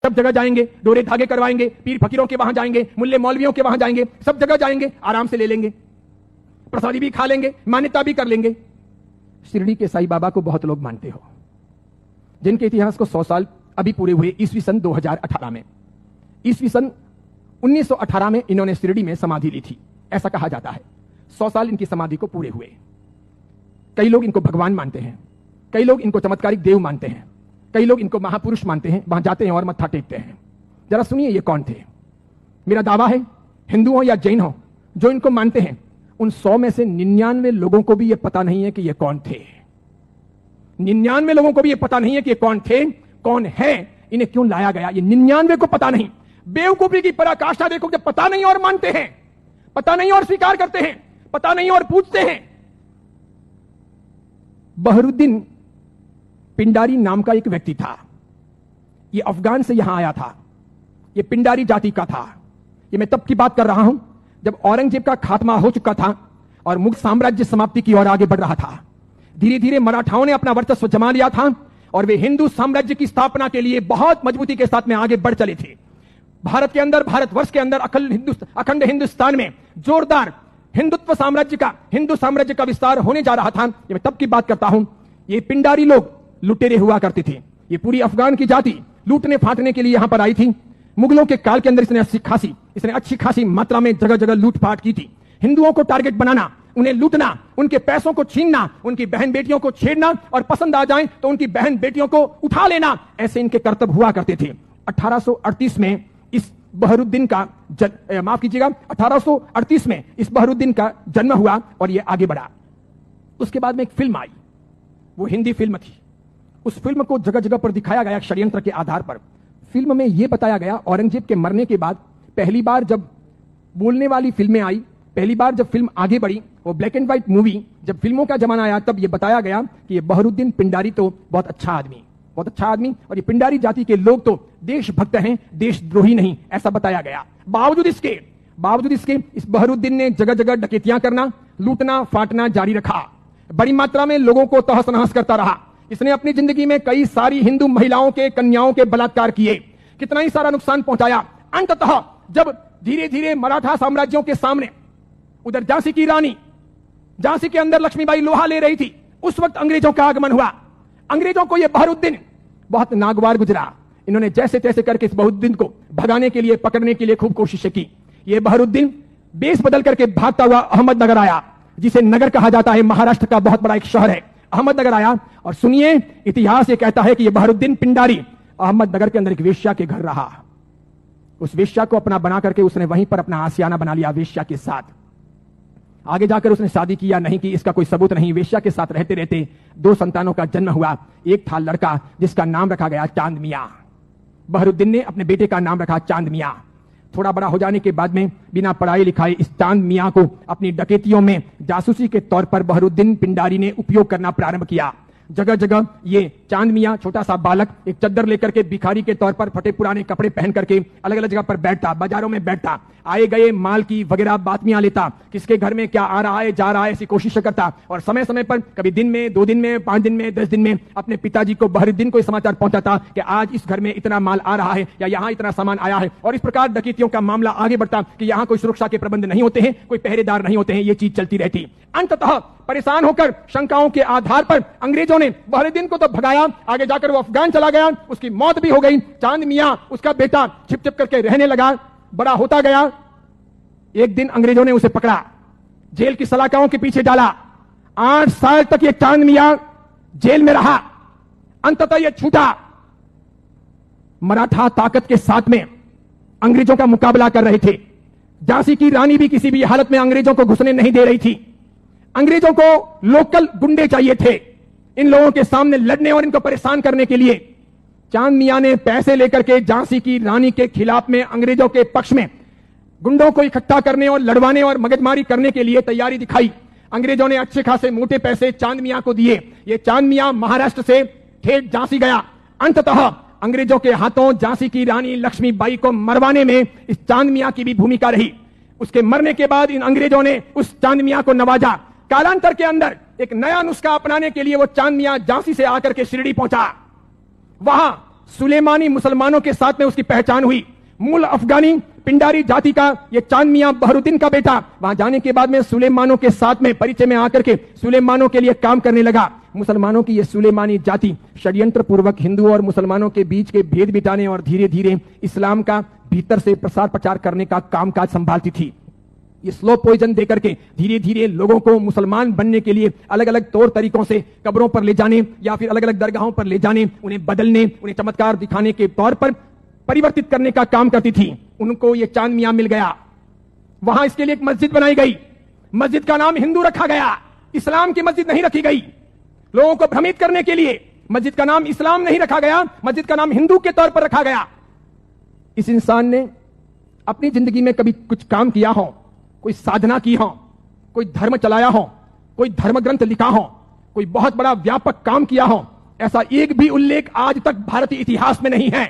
सब जगह जाएंगे, डोरे धागे करवाएंगे, पीर फकीरों के वहां जाएंगे, मुल्ले मौलवियों के वहां जाएंगे, सब जगह जाएंगे, आराम से ले लेंगे, प्रसादी भी खा लेंगे, मान्यता भी कर लेंगे। शिरडी के साईं बाबा को बहुत लोग मानते हो, जिनके इतिहास को 100 साल अभी पूरे हुए ईस्वी सन 2018 में। ईस्वी सन 1918 में इन्होंने शिरडी में समाधि ली थी, ऐसा कहा जाता है। 100 साल इनकी समाधि को पूरे हुए। कई लोग इनको भगवान मानते हैं, कई लोग इनको चमत्कारिक देव मानते हैं, कई लोग इनको महापुरुष मानते हैं, वहां जाते हैं और मत्था टेकते हैं। जरा सुनिए ये कौन थे। मेरा दावा है, हिंदू हो या जैन हो, जो इनको मानते हैं, उन 100 में से 99 लोगों को भी ये पता नहीं है कि ये कौन थे। 99 लोगों को भी ये पता नहीं है कि ये कौन थे, कौन है, इन्हें क्यों लाया गया, ये 99 को पता नहीं। बेवकूफी की पराकाष्ठा देखो, जब पता नहीं और मानते हैं, पता नहीं और स्वीकार करते हैं, पता नहीं और पूछते हैं। बहरुद्दीन पिंडारी नाम का एक व्यक्ति था, ये अफगान से यहां आया था, ये पिंडारी जाति का था। ये मैं तब की बात कर रहा हूं जब औरंगजेब का खात्मा हो चुका था और मुगल साम्राज्य समाप्ति की ओर आगे बढ़ रहा था। धीरे धीरे मराठाओं ने अपना वर्चस्व जमा लिया था और वे हिंदू साम्राज्य की स्थापना के लिए बहुत मजबूती के साथ में आगे बढ़ चले थे। भारत के अंदर, भारतवर्ष के अंदर, अखंड हिंदुस्तान में जोरदार हिंदुत्व साम्राज्य का, हिंदू साम्राज्य का विस्तार होने जा रहा था। ये मैं तब की बात करता हूं। ये पिंडारी लोग लुटेरे हुआ करते थे। ये पूरी अफगान की जाति लूटने फाटने के लिए यहां पर आई थी। मुगलों के काल के अंदर इसने अच्छी खासी मात्रा में जगह जगह लूटपाट की थी। हिंदुओं को टारगेट बनाना, उन्हें लूटना, उनके पैसों को छीनना, उनकी बहन बेटियों को छेड़ना और पसंद आ जाए तो उनकी बहन बेटियों को उठा लेना, ऐसे इनके कर्तव्य हुआ करते थे। 1838 में इस बहरुद्दीन का 1838 में इस बहरुद्दीन का जन्म हुआ और यह आगे बढ़ा। उसके बाद में एक फिल्म आई, वो हिंदी फिल्म थी। उस फिल्म को जगह जगह पर दिखाया गया षड्यंत्र के आधार पर। फिल्म में यह बताया गया, औरंगजेब के मरने के बाद पहली बार जब बोलने वाली फिल्में आई, पहली बार जब फिल्म आगे बढ़ी, वो ब्लैक एंड व्हाइट मूवी, जब फिल्मों का जमाना आया, तब यह बताया गया कि यह बहरुद्दीन पिंडारी तो बहुत अच्छा आदमी, बहुत अच्छा आदमी, और ये पिंडारी जाति के लोग तो देशभक्त हैं, देशद्रोही नहीं, ऐसा बताया गया। बावजूद इसके इस बहरुद्दीन ने जगह जगह डकैतियां करना, लूटना फाटना जारी रखा। बड़ी मात्रा में लोगों को तहस नहस करता रहा। इसने अपनी जिंदगी में कई सारी हिंदू महिलाओं के, कन्याओं के बलात्कार किए, कितना ही सारा नुकसान पहुंचाया। अंततः जब धीरे धीरे मराठा साम्राज्यों के सामने, उधर झांसी की रानी, झांसी के अंदर लक्ष्मीबाई लोहा ले रही थी, उस वक्त अंग्रेजों का आगमन हुआ। अंग्रेजों को यह बहरुद्दीन बहुत नागवार गुजरा। इन्होंने जैसे तैसे करके इस बहरुद्दीन को भगाने के लिए, पकड़ने के लिए खूब कोशिशें की। यह बहरुद्दीन बेस बदल करके भागता हुआ अहमदनगर आया, जिसे नगर कहा जाता है, महाराष्ट्र का बहुत बड़ा एक शहर है। अहमदनगर आया और सुनिए, इतिहास ये कहता है कि यह बहरुद्दीन पिंडारी अहमदनगर के अंदर एक वेश्या के घर रहा। उस वेश्या को अपना बना करके उसने वहीं पर अपना आशियाना बना लिया वेश्या के साथ। आगे जाकर उसने शादी की या नहीं की, इसका कोई सबूत नहीं। वेश्या के साथ रहते रहते 2 संतानों का जन्म हुआ। एक था लड़का जिसका नाम रखा गया चांद मियां। बहरुद्दीन ने अपने बेटे का नाम रखा चांद मियां। थोड़ा बड़ा हो जाने के बाद में बिना पढ़ाई लिखाई इस चांद मियां को अपनी डकैतियों में जासूसी के तौर पर बहरुद्दीन पिंडारी ने उपयोग करना प्रारंभ किया। जगह जगह ये चांद मियां, छोटा सा बालक, एक चद्दर लेकर के भिखारी के तौर पर फटे पुराने कपड़े पहन करके अलग अलग जगह पर बैठता, बाजारों में बैठता, आए गए माल की वगैरह बातमियां लेता, किसके घर में क्या आ रहा है, जा रहा है, ऐसी कोशिश करता। और समय समय पर कभी दिन में, 2 दिन में, 5 दिन में, 10 दिन में अपने पिताजी को, बहरुद्दीन को समाचार पहुंचाता कि आज इस घर में इतना माल आ रहा है या यहाँ इतना सामान आया है। और इस प्रकार डकैतियों का मामला आगे बढ़ता कि यहाँ कोई सुरक्षा के प्रबंध नहीं होते हैं, कोई पहरेदार नहीं होते हैं, ये चीज चलती रहती। अंततः परेशान होकर शंकाओं के आधार पर अंग्रेजों ने बहरुद्दीन को तो भगाया, आगे जाकर वो अफगान चला गया, उसकी मौत भी हो गई। चांद मियां, उसका बेटा, छिप छिप करके रहने लगा, बड़ा होता गया। एक दिन अंग्रेजों ने उसे पकड़ा, जेल की सलाखाओं के पीछे डाला। 8 साल तक ये चांद मियां जेल में रहा। अंततः ये छूटा। मराठा ताकत के साथ में अंग्रेजों का मुकाबला कर रहे थे। झांसी की रानी भी किसी भी हालत में अंग्रेजों को घुसने नहीं दे रही थी। अंग्रेजों को लोकल गुंडे चाहिए थे इन लोगों के सामने लड़ने और इनको परेशान करने के लिए। चांद मियां ने पैसे लेकर के झांसी की रानी के खिलाफ में, अंग्रेजों के पक्ष में गुंडों को इकट्ठा करने और लड़वाने और मगजमारी करने के लिए तैयारी दिखाई। अंग्रेजों ने अच्छे खासे मोटे पैसे चांद मियां को दिए। ये चांद मियां महाराष्ट्र से ठेठ झांसी गया। अंततः अंग्रेजों के हाथों झांसी की रानी लक्ष्मीबाई को मरवाने में इस चांद मियां की भी भूमिका रही। उसके मरने के बाद इन अंग्रेजों ने उस चांद मियां को नवाजा। कालांतर के अंदर एक नया नुस्खा अपनाने के लिए वो चांद मियां झांसी से आकर के शिरडी पहुंचा। वहां सुलेमानी मुसलमानों के साथ में उसकी पहचान हुई। मूल अफगानी पिंडारी जाति का ये चांद मियां बहरुद्दीन का बेटा वहां जाने के बाद में सुलेमानों के साथ में परिचय में आकर के सुलेमानों के लिए काम करने लगा। मुसलमानों की ये सुलेमानी जाति षड्यंत्र पूर्वक हिंदुओं और मुसलमानों के बीच के भेद मिटाने और धीरे धीरे इस्लाम का भीतर से प्रसार प्रचार करने का कामकाज संभालती थी। ये स्लो पॉइजन देकर के धीरे धीरे लोगों को मुसलमान बनने के लिए अलग अलग तौर तरीकों से कब्रों पर ले जाने या फिर अलग अलग दरगाहों पर ले जाने, उन्हें बदलने, उन्हें चमत्कार दिखाने के तौर पर परिवर्तित करने का काम करती थी। उनको ये चांद मियां मिल गया। वहां इसके लिए एक मस्जिद बनाई गई। मस्जिद का नाम हिंदू रखा गया, इस्लाम की मस्जिद नहीं रखी गई। लोगों को भ्रमित करने के लिए मस्जिद का नाम इस्लाम नहीं रखा गया, मस्जिद का नाम हिंदू के तौर पर रखा गया। इस इंसान ने अपनी जिंदगी में कभी कुछ काम किया हो, कोई साधना की हो, कोई धर्म चलाया हो, कोई धर्म ग्रंथ लिखा हो, कोई बहुत बड़ा व्यापक काम किया हो, ऐसा एक भी उल्लेख आज तक भारतीय इतिहास में नहीं है।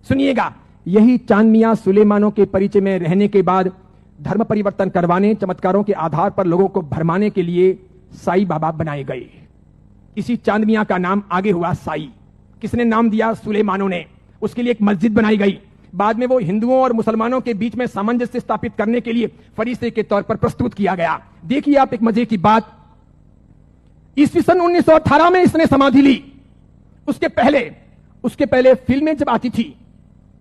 सुनिएगा, यही चांद मियां सुलेमानों के परिचय में रहने के बाद धर्म परिवर्तन करवाने, चमत्कारों के आधार पर लोगों को भरमाने के लिए साई बाबा बनाए गए। इसी चांद मियां का नाम आगे हुआ साई। किसने नाम दिया? सुलेमानों ने। उसके लिए एक मस्जिद बनाई गई। बाद में वो हिंदुओं और मुसलमानों के बीच में सामंजस्य स्थापित करने के लिए फरिश्ते के तौर पर प्रस्तुत किया गया। देखिए आप एक मजे की बात, ईस्वी सन 1918 में इसने समाधि ली। उसके पहले फिल्में जब आती थी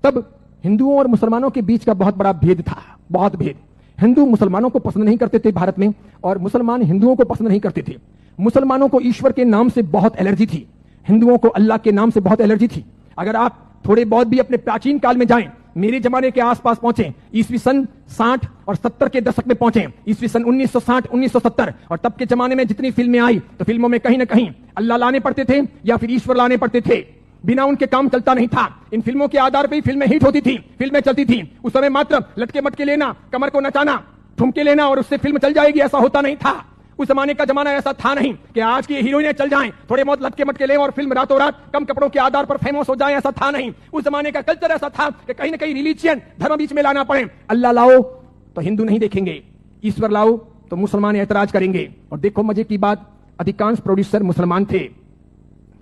तब हिंदुओं और मुसलमानों के बीच का बहुत बड़ा भेद था, बहुत भेद। हिंदू मुसलमानों को पसंद नहीं करते थे भारत में, और मुसलमान हिंदुओं को पसंद नहीं करते थे। मुसलमानों को ईश्वर के नाम से बहुत एलर्जी थी, हिंदुओं को अल्लाह के नाम से बहुत एलर्जी थी। अगर आप थोड़े बहुत भी अपने प्राचीन काल में जाएं, मेरे जमाने के आसपास पहुंचे, ईस्वी सन 60 और 70 के दशक में पहुंचे, ईस्वी सन 1960 1970, और तब के जमाने में जितनी फिल्में आई तो फिल्मों में कहीं ना कहीं अल्लाह लाने पड़ते थे या फिर ईश्वर लाने पड़ते थे। बिना उनके काम चलता नहीं था। इन फिल्मों के आधार पर ही फिल्में हिट होती थी, फिल्में चलती थी। उस समय मात्र लटके मटके लेना, कमर को नचाना, ठुमके लेना और उससे फिल्म चल जाएगी, ऐसा होता नहीं था। उस जमाने का जमाना ऐसा था नहीं कि आज की हीरोइनें चल जाएं, थोड़े बहुत लटके मटके लें और फिल्म रातों रात कम कपड़ों के आधार पर फेमस हो जाए, ऐसा था नहीं। उस जमाने का कल्चर ऐसा था कि कहीं ना कहीं रिलीजियन, धर्म बीच में लाना पड़े। अल्लाह लाओ तो हिंदू नहीं देखेंगे, ईश्वर लाओ तो मुसलमान ऐतराज करेंगे। और देखो मजे की बात, अधिकांश प्रोड्यूसर मुसलमान थे।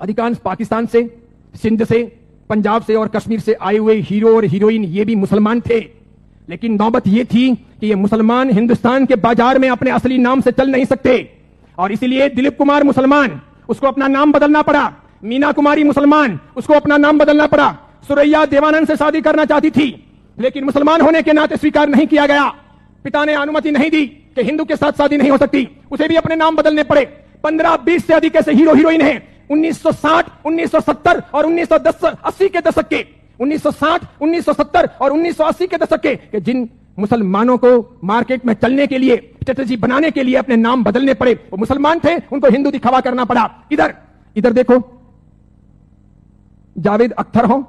अधिकांश पाकिस्तान से, सिंध से, पंजाब से और कश्मीर से आए हुए हीरो और हीरोइन ये भी मुसलमान थे। लेकिन नौबत ये थी कि ये मुसलमान हिंदुस्तान के बाजार में अपने असली नाम से चल नहीं सकते, और इसलिए दिलीप कुमार मुसलमान, उसको अपना नाम बदलना पड़ा। मीना कुमारी मुसलमान, उसको अपना नाम बदलना पड़ा। सुरैया देवानंद से शादी करना चाहती थी, लेकिन मुसलमान होने के नाते स्वीकार नहीं किया गया। पिता ने अनुमति नहीं दी कि हिंदू के साथ शादी नहीं हो सकती, उसे भी अपने नाम बदलने पड़े। 15-20 से अधिक ऐसे हीरो हीरोइन हैं 1960, 1970 और 1980 के दशक के, 1960, 1970 और 1980 के दशक के, जिन मुसलमानों को मार्केट में चलने के लिए, स्ट्रेटेजी बनाने के लिए अपने नाम बदलने पड़े। वो मुसलमान थे, उनको हिंदू दिखावा करना पड़ा। इधर देखो, जावेद अख्तर हो,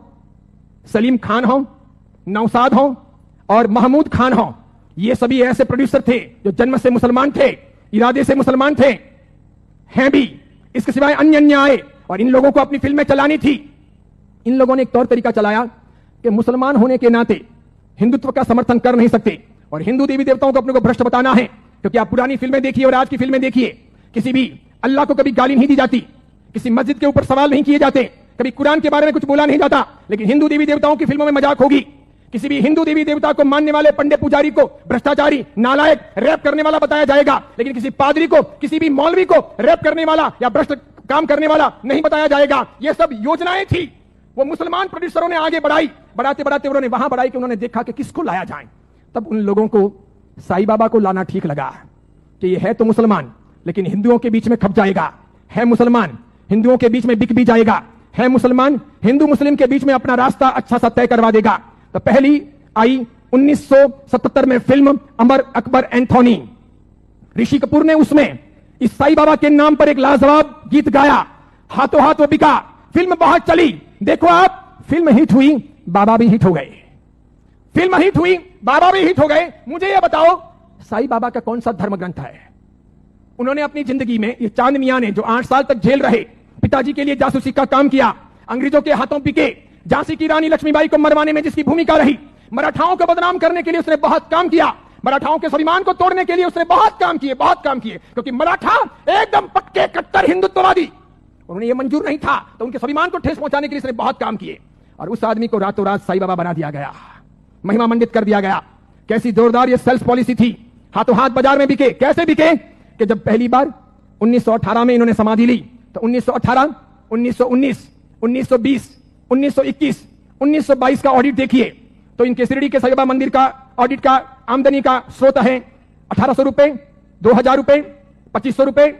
सलीम खान हो, नौशाद हो और महमूद खान हो, ये सभी ऐसे प्रोड्यूसर थे जो जन्म से मुसलमान थे, इरादे से मुसलमान थे, हैं भी। इसके सिवाय अन्य आए और इन लोगों को अपनी फिल्में चलानी थी। इन लोगों ने एक तौर तरीका चलाया कि मुसलमान होने के नाते हिंदुत्व का समर्थन कर नहीं सकते और हिंदू देवी देवताओं को अपने को भ्रष्ट बताना है। क्योंकि आप पुरानी फिल्में देखिए और आज की फिल्में देखिए, किसी भी अल्लाह को कभी गाली नहीं दी जाती, किसी मस्जिद के ऊपर सवाल नहीं किए जाते, कभी कुरान के बारे में कुछ बोला नहीं जाता। लेकिन हिंदू देवी देवताओं की फिल्मों में मजाक होगी। किसी भी हिंदू देवी देवता को मानने वाले पंडित पुजारी को भ्रष्टाचारी, नालायक, रैप करने वाला बताया जाएगा, लेकिन किसी पादरी को, किसी भी मौलवी को रैप करने वाला या भ्रष्ट काम करने वाला नहीं बताया जाएगा। ये सब योजनाएं थी, वो मुसलमान प्रोड्यूसरों ने आगे बढ़ाई। बढ़ाते बढ़ाते उन्होंने वहां बढ़ाई कि उन्होंने देखा कि किसको लाया जाए। तब उन लोगों को साईं बाबा को लाना ठीक लगा कि ये है तो मुसलमान, लेकिन हिंदुओं के बीच में खप जाएगा। है मुसलमान, हिंदुओं के बीच में बिक भी जाएगा। है मुसलमान, हिंदू मुस्लिम के बीच में अपना रास्ता अच्छा सा तय करवा देगा। तो पहली आई 1977 में फिल्म अमर अकबर एंथोनी। ऋषि कपूर ने उसमें इस साईं बाबा के नाम पर एक लाजवाब गीत गाया, हाथों हाथ वो बिका। फिल्म बहुत चली। देखो आप, फिल्म हिट हुई, बाबा भी हिट हो गए। फिल्म हिट हुई, बाबा भी हिट हो गए। मुझे ये बताओ, साईं बाबा का कौन सा धर्म ग्रंथ है? उन्होंने अपनी जिंदगी में, ये चांद मियां ने जो 8 साल तक जेल रहे, पिताजी के लिए जासूसी का काम किया, अंग्रेजों के हाथों बिके, झांसी की रानी लक्ष्मीबाई को मरवाने में जिसकी भूमिका रही, मराठाओं को बदनाम करने के लिए उसने बहुत काम किया, मराठाओं के स्वाभिमान को तोड़ने के लिए उसने बहुत काम किए, क्योंकि मराठा एकदम पक्के कट्टर हिंदुत्ववादी, उन्हें यह मंजूर नहीं था, तो उनके स्वाभिमान को ठेस पहुंचाने के लिए उसने बहुत काम किए। और उस आदमी को रातों रात साईं बाबा बना दिया गया, महिमा मंडित कर दिया गया। कैसी जोरदार ये सेल्स पॉलिसी थी, हाथों हाथ बाजार में बिके। कैसे बिके कि जब पहली बार 1918 में इन्होंने समाधि ली तो 1918, 1919, 1920, 1921, 1922 का ऑडिट देखिए तो इनके शिरडी के साईं बाबा मंदिर का ऑडिट का आमदनी का स्रोत है 1800 रुपए, 2000 रुपए, 2500 रुपए,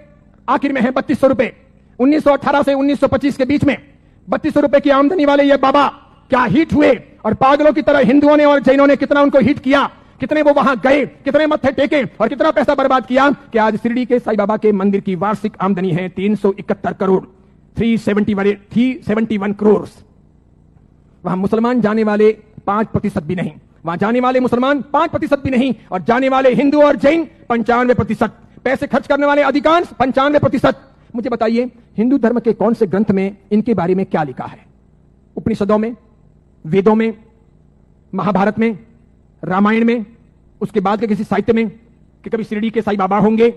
आखिर में है 3200 रुपए। 1918 से 1925 के बीच में 3200 रुपए की आमदनी वाले ये बाबा क्या हिट हुए, और पागलों की तरह हिंदुओं ने और जैनों ने कितना उनको हिट किया, कितने वो वहां गए, कितने मत्थे टेके और कितना पैसा बर्बाद किया कि आज शिरडी के साईं बाबा के मंदिर की वार्षिक आमदनी है 371 करोड़, 371 करोड़। वहां मुसलमान जाने वाले 5% भी नहीं, वहां जाने वाले मुसलमान 5% भी नहीं, और जाने वाले हिंदू और जैन 95%, पैसे खर्च करने वाले अधिकांश 95%। मुझे बताइए हिंदू धर्म के कौन से ग्रंथ में इनके बारे में क्या लिखा है? उपनिषदों में, वेदों में, महाभारत में, रामायण में, उसके बाद के किसी साहित्य में कि कभी शिरडी के साईं बाबा होंगे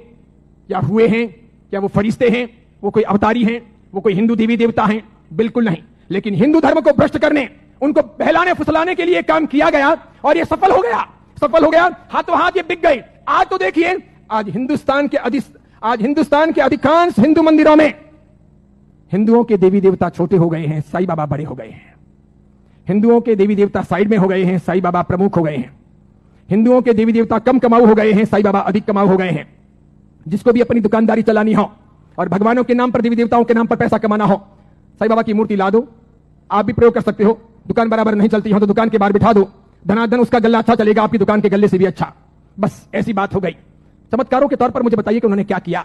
या हुए हैं, या वो फरिश्ते हैं, वो कोई अवतारी हैं, वो कोई हिंदू देवी देवता हैं? बिल्कुल नहीं। लेकिन हिंदू धर्म को भ्रष्ट करने, उनको बहलाने फुसलाने के लिए काम किया गया और ये सफल हो गया, सफल हो गया। हाथों हाथ ये बिक गए। आज तो देखिए, आज हिंदुस्तान के अधिकांश हिंदू मंदिरों में हिंदुओं के देवी देवता छोटे हो गए हैं, साईं बाबा बड़े हो गए हैं। हिंदुओं के देवी देवता साइड में हो गए हैं, साईं बाबा प्रमुख हो गए हैं। हिंदुओं के देवी देवता कम कमाऊ हो गए हैं, साईं बाबा अधिक कमाऊ हो गए हैं। जिसको भी अपनी दुकानदारी चलानी हो और भगवानों के नाम पर, देवी देवताओं के नाम पर पैसा कमाना हो, साईं बाबा की मूर्ति ला दो। आप भी प्रयोग कर सकते हो। दुकान बराबर नहीं चलती हो तो दुकान के बाहर बिठा दो, धनाधन उसका गल्ला अच्छा चलेगा, आपकी दुकान के गल्ले से भी अच्छा। बस ऐसी बात हो गई। चमत्कारों के तौर पर मुझे बताइए कि उन्होंने क्या किया,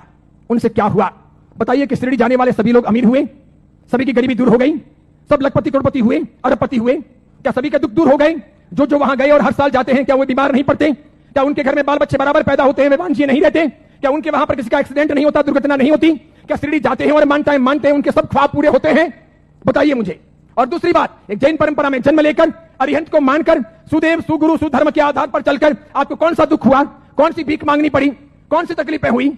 उनसे क्या हुआ? बताइए कि शिरडी जाने वाले सभी लोग अमीर हुए, सभी की गरीबी दूर हो गई, सब लखपति करोड़पति हुए, अरबपति हुए? क्या सभी के दुख दूर हो गए? जो वहां गए और हर साल जाते हैं, क्या वो बीमार नहीं पड़ते? क्या उनके घर में बाल बच्चे बराबर पैदा होते हैं, वे वांझिए नहीं रहते? क्या उनके वहां पर किसी का एक्सीडेंट नहीं होता, दुर्घटना नहीं होती? क्या शिरडी जाते हैं और मानते हैं उनके सब ख्वाब पूरे होते हैं? बताइए मुझे। और दूसरी बात, एक जैन परंपरा में जन्म लेकर, अरिहंत को मानकर, सुदेव सुगुरु सुधर्म के आधार पर चलकर आपको कौन सा दुख हुआ? कौन सी भीख मांगनी पड़ी? कौन सी तकलीफें हुई?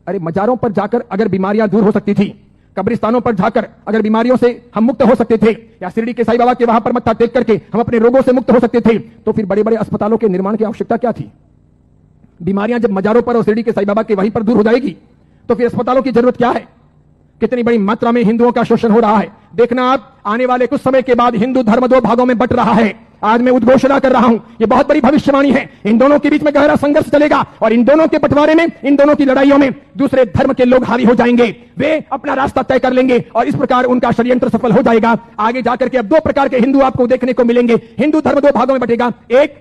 अरे मजारों पर जाकर अगर बीमारियां दूर हो सकती थी, कब्रिस्तानों पर जाकर अगर बीमारियों से हम मुक्त हो सकते थे, या शिरडी के साईं बाबा के वहां पर मत्था टेक करके हम अपने रोगों से मुक्त हो सकते थे, तो फिर बड़े बड़े अस्पतालों के निर्माण की आवश्यकता क्या थी? बीमारियां जब मजारों पर और शिरडी के साईं बाबा के वहीं पर दूर हो जाएगी तो फिर अस्पतालों की जरूरत क्या है? कितनी बड़ी मात्रा में हिंदुओं का शोषण हो रहा है। देखना आप, आने वाले कुछ समय के बाद हिंदू धर्म दो भागों में बंट रहा है। आज मैं उद्घोषणा कर रहा हूं, यह बहुत बड़ी भविष्यवाणी है। इन दोनों के बीच में गहरा संघर्ष चलेगा और इन दोनों के बंटवारे में, इन दोनों की लड़ाइयों में दूसरे धर्म के लोग हावी हो जाएंगे। वे अपना रास्ता तय कर लेंगे और इस प्रकार उनका षड्यंत्र सफल हो जाएगा। आगे जाकर के अब दो प्रकार के हिंदू आपको देखने को मिलेंगे। हिंदू धर्म दो भागों में बंटेगा, एक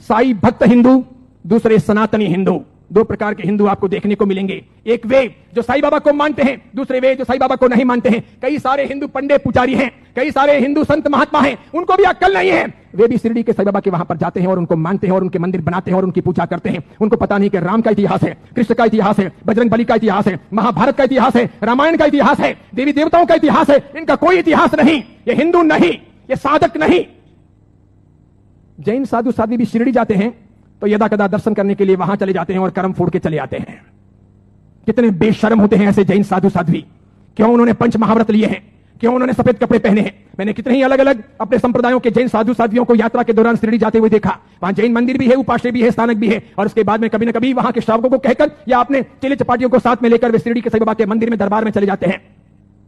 साई भक्त हिंदू, दूसरे सनातनी हिंदू। दो प्रकार के हिंदू आपको देखने को मिलेंगे। एक वे जो साईं बाबा को मानते हैं, दूसरे वे जो साईं बाबा को नहीं मानते हैं। कई सारे हिंदू पंडे पुजारी हैं, कई सारे हिंदू संत महात्मा हैं, उनको भी अक्ल नहीं है। वे भी शिरडी के साईं बाबा के वहां पर जाते हैं और उनको मानते हैं और उनके मंदिर बनाते हैं और उनकी पूजा करते हैं। उनको पता नहीं कि राम का इतिहास है, कृष्ण का इतिहास है, बजरंग बली का इतिहास है, महाभारत का इतिहास है, रामायण का इतिहास है, देवी देवताओं का इतिहास है। इनका कोई इतिहास नहीं। ये हिंदू नहीं, ये साधक नहीं। जैन साधु साध्वी भी शिरडी जाते हैं तो यदा कदा दर्शन करने के लिए वहां चले जाते हैं और कर्म फोड़ के चले आते हैं। कितने बेशर्म होते हैं ऐसे जैन साधु साध्वी। क्यों उन्होंने पंच महाव्रत लिए हैं? क्यों उन्होंने सफेद कपड़े पहने हैं? मैंने कितने ही अलग अलग अपने संप्रदायों के जैन साधु साध्वियों को यात्रा के दौरान शिरडी जाते हुए देखा। वहां जैन मंदिर भी है, उपाश्रय भी है, स्थानक भी है, और उसके बाद में कभी न कभी वहां के श्रावकों को कहकर या अपने चेले चपाटियों को साथ में लेकर वे शिरडी के साईं बाबा के मंदिर में दरबार में चले जाते हैं।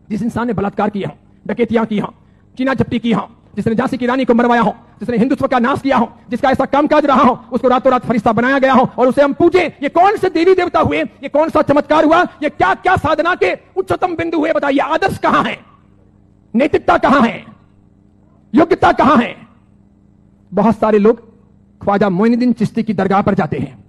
जिस इंसान ने बलात्कार किया हो, डकैतियां की हो, चीना झपटी की हो, जिसने झांसी की रानी को मरवाया हो, जिसने हिंदुत्व का नाश किया हो, जिसका ऐसा कामकाज रहा हो, उसको रातों रात फरिश्ता बनाया गया हो और उसे हम पूजे। ये कौन से देवी देवता हुए? ये कौन सा चमत्कार हुआ? ये क्या क्या साधना के उच्चतम बिंदु हुए? बताइए, आदर्श कहां है? नैतिकता कहां है? योग्यता कहां है? बहुत सारे लोग ख्वाजा मोइनुद्दीन चिश्ती की दरगाह पर जाते हैं,